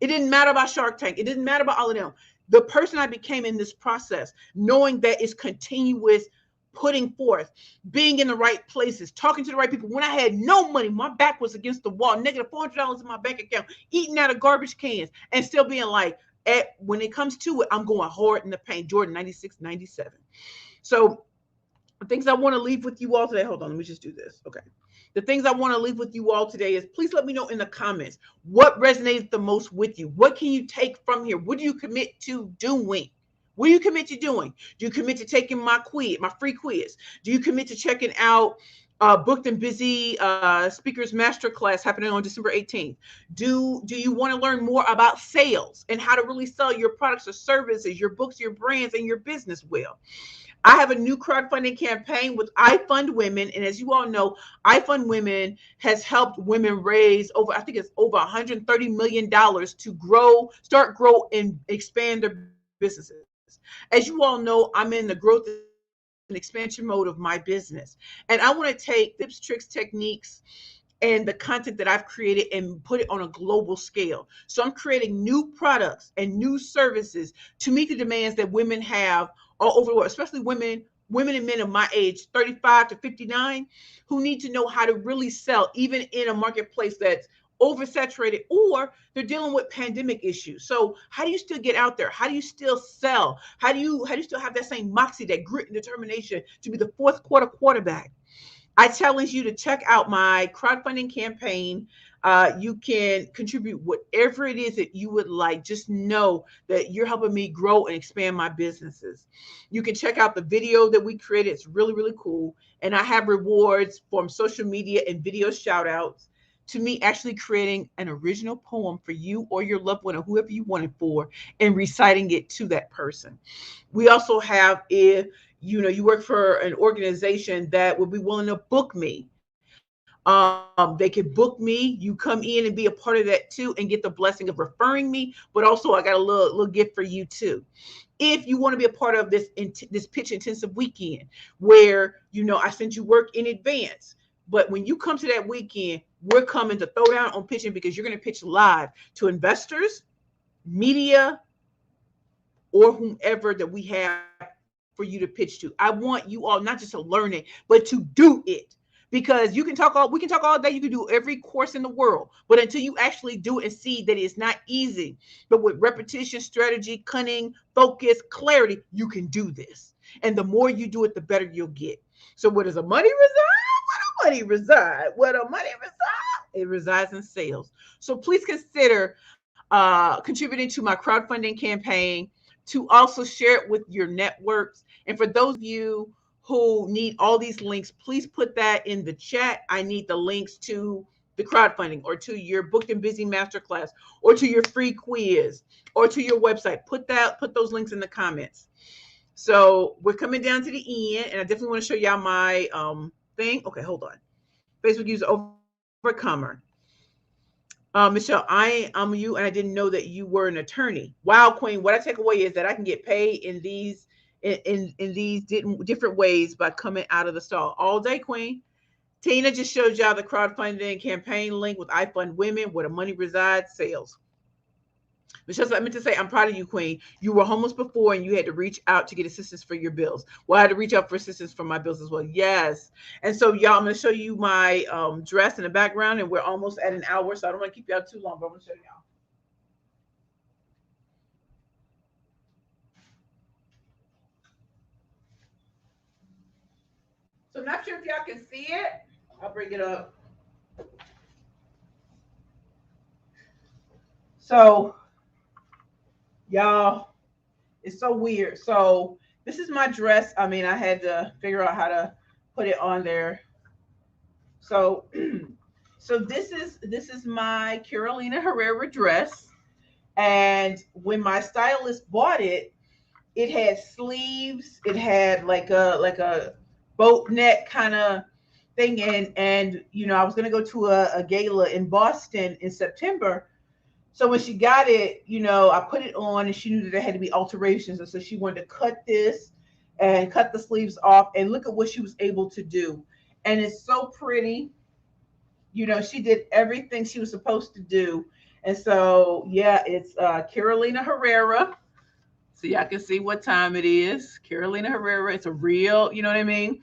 It didn't matter about Shark Tank. It didn't matter about all of them. The person I became in this process, knowing that it's continuous putting forth, being in the right places, talking to the right people. When I had no money, my back was against the wall, negative $400 in my bank account, eating out of garbage cans, and still being like, when it comes to it, I'm going hard in the paint. Jordan 96, 97. So the things I want to leave with you all today. Hold on, let me just do this. Okay. The things I want to leave with you all today is please let me know in the comments what resonates the most with you. What can you take from here? What do you commit to doing? What do you commit to doing? Do you commit to taking my free quiz? Do you commit to checking out Booked and Busy Speakers Masterclass happening on December 18th? Do you want to learn more about sales and how to really sell your products or services, your books, your brands, and your business well? I have a new crowdfunding campaign with I Fund Women. And as you all know, I Fund Women has helped women raise over, I think it's over $130 million to grow, start, grow, and expand their businesses. As you all know, I'm in the growth and expansion mode of my business. And I want to take tips, tricks, techniques, and the content that I've created and put it on a global scale. So I'm creating new products and new services to meet the demands that women have all over the world, especially women and men of my age, 35 to 59, who need to know how to really sell even in a marketplace that's oversaturated, or they're dealing with pandemic issues. So how do you still get out there? How do you still sell? How do you still have that same moxie, that grit and determination to be the fourth quarter quarterback? I challenge you to check out my crowdfunding campaign. You can contribute whatever it is that you would like. Just know that you're helping me grow and expand my businesses. You can check out the video that we created. It's really, really cool. And I have rewards from social media and video shout outs to me actually creating an original poem for you or your loved one or whoever you want it for and reciting it to that person. We also have, if you work for an organization that would be willing to book me, they could book me. You come in and be a part of that too and get the blessing of referring me. But also, I got a little gift for you too. If you want to be a part of this pitch intensive weekend, where I send you work in advance, but when you come to that weekend, we're coming to throw down on pitching because you're going to pitch live to investors, media, or whomever that we have for you to pitch to. I want you all not just to learn it, but to do it. Because we can talk all day, you can do every course in the world, but until you actually do it and see that it's not easy, but with repetition, strategy, cunning, focus, clarity, you can do this. And the more you do it, the better you'll get. So where does the money reside? Where do money reside? Where the money reside? It resides in sales. So please consider contributing to my crowdfunding campaign, to also share it with your networks. And for those of you who need all these links, please put that in the chat. I need the links to the crowdfunding, or to your booked and busy masterclass, or to your free quiz, or to your website. Put those links in the comments. So we're coming down to the end, and I definitely want to show y'all my thing. Okay, hold on. Facebook user overcomer. Michelle, I'm you, and I didn't know that you were an attorney. Wow, Queen. What I take away is that I can get paid in these different ways by coming out of the stall all day, Queen. Tina just showed y'all the crowdfunding campaign link with I Fund Women, where the money resides, sales. Michelle, I meant to say, I'm proud of you, Queen. You were homeless before and you had to reach out to get assistance for your bills. Well, I had to reach out for assistance for my bills as well. Yes. And so, y'all, I'm going to show you my dress in the background, and we're almost at an hour, so I don't want to keep y'all too long, but I'm going to show y'all. So I'm not sure if y'all can see it. I'll bring it up. So, y'all, it's so weird. So this is my dress. I mean, I had to figure out how to put it on there. So so this is my Carolina Herrera dress. And when my stylist bought it, it had sleeves, it had like a boat neck kind of thing. And I was gonna go to a gala in Boston in September. So when she got it, I put it on, and she knew that there had to be alterations. And so she wanted to cut this and cut the sleeves off. And look at what she was able to do. And it's so pretty. She did everything she was supposed to do. And so, yeah, it's Carolina Herrera. So y'all can see what time it is. Carolina Herrera. It's a real, you know what I mean?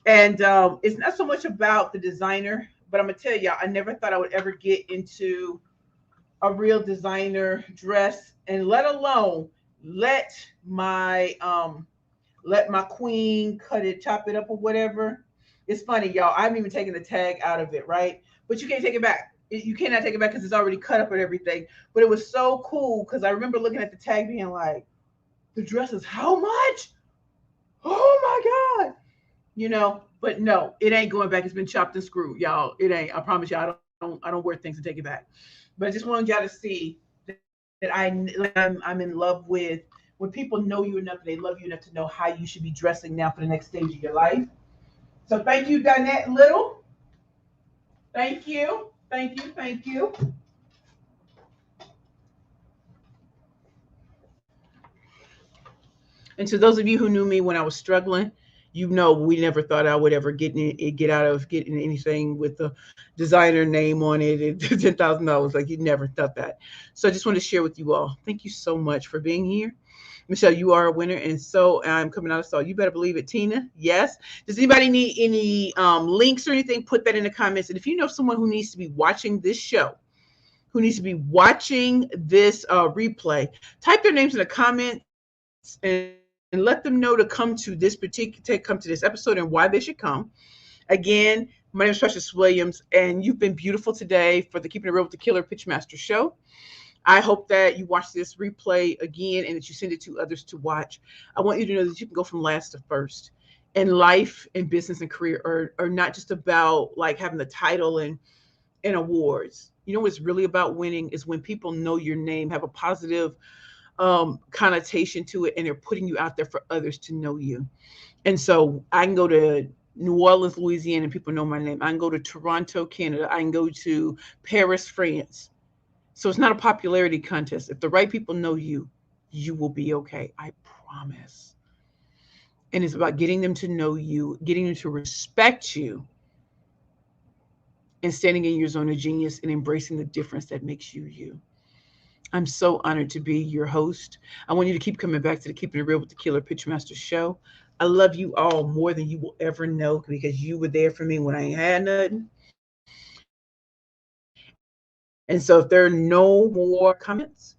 And it's not so much about the designer, but I'm going to tell y'all, I never thought I would ever get into a real designer dress, and let alone let my queen cut it, chop it up or whatever. It's funny, y'all, I haven't even taken the tag out of it, right? But you can't take it back. You cannot take it back because it's already cut up and everything. But it was so cool because I remember looking at the tag being like, the dress is how much? Oh my God. But no, it ain't going back. It's been chopped and screwed, y'all. It ain't. I promise you, I don't wear things and take it back. But I just wanted y'all to see that I'm in love with when people know you enough and they love you enough to know how you should be dressing now for the next stage of your life. So thank you, Donette Little. Thank you. Thank you. Thank you. And to those of you who knew me when I was struggling, you know we never thought I would ever get out of getting anything with the designer name on it and $10,000. Like you never thought that. So I just want to share with you all. Thank you so much for being here. Michelle, you are a winner, and so I'm coming out of salt. You better believe it, Tina. Yes. Does anybody need any links or anything? Put that in the comments. And if you know someone who needs to be watching this show, who needs to be watching this replay, type their names in the comments and let them know to come to this episode and why they should come. Again, my name is Precious Williams, and you've been beautiful today for the Keeping It Real with the Killer Pitchmaster show. I hope that you watch this replay again and that you send it to others to watch. I want you to know that you can go from last to first. And life and business and career are not just about like having the title and awards. You know what's really about winning is when people know your name, have a positive connotation to it, and they're putting you out there for others to know you. And so I can go to New Orleans, Louisiana, and people know my name. I can go to Toronto, Canada. I can go to Paris, France. So it's not a popularity contest. If the right people know you, you will be okay. I promise. And it's about getting them to know you, getting them to respect you, and standing in your zone of genius and embracing the difference that makes you you. I'm so honored to be your host. I want you to keep coming back to the Keeping It Real with the Killer Pitchmaster show. I love you all more than you will ever know because you were there for me when I ain't had nothing. And so if there are no more comments,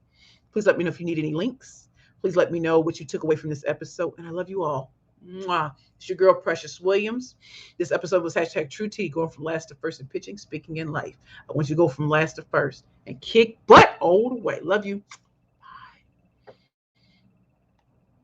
please let me know if you need any links. Please let me know what you took away from this episode. And I love you all. Mwah. It's your girl, Precious Williams. This episode was hashtag True Tea, going from last to first in pitching, speaking in life. I want you to go from last to first and kick butt all the way. Love you.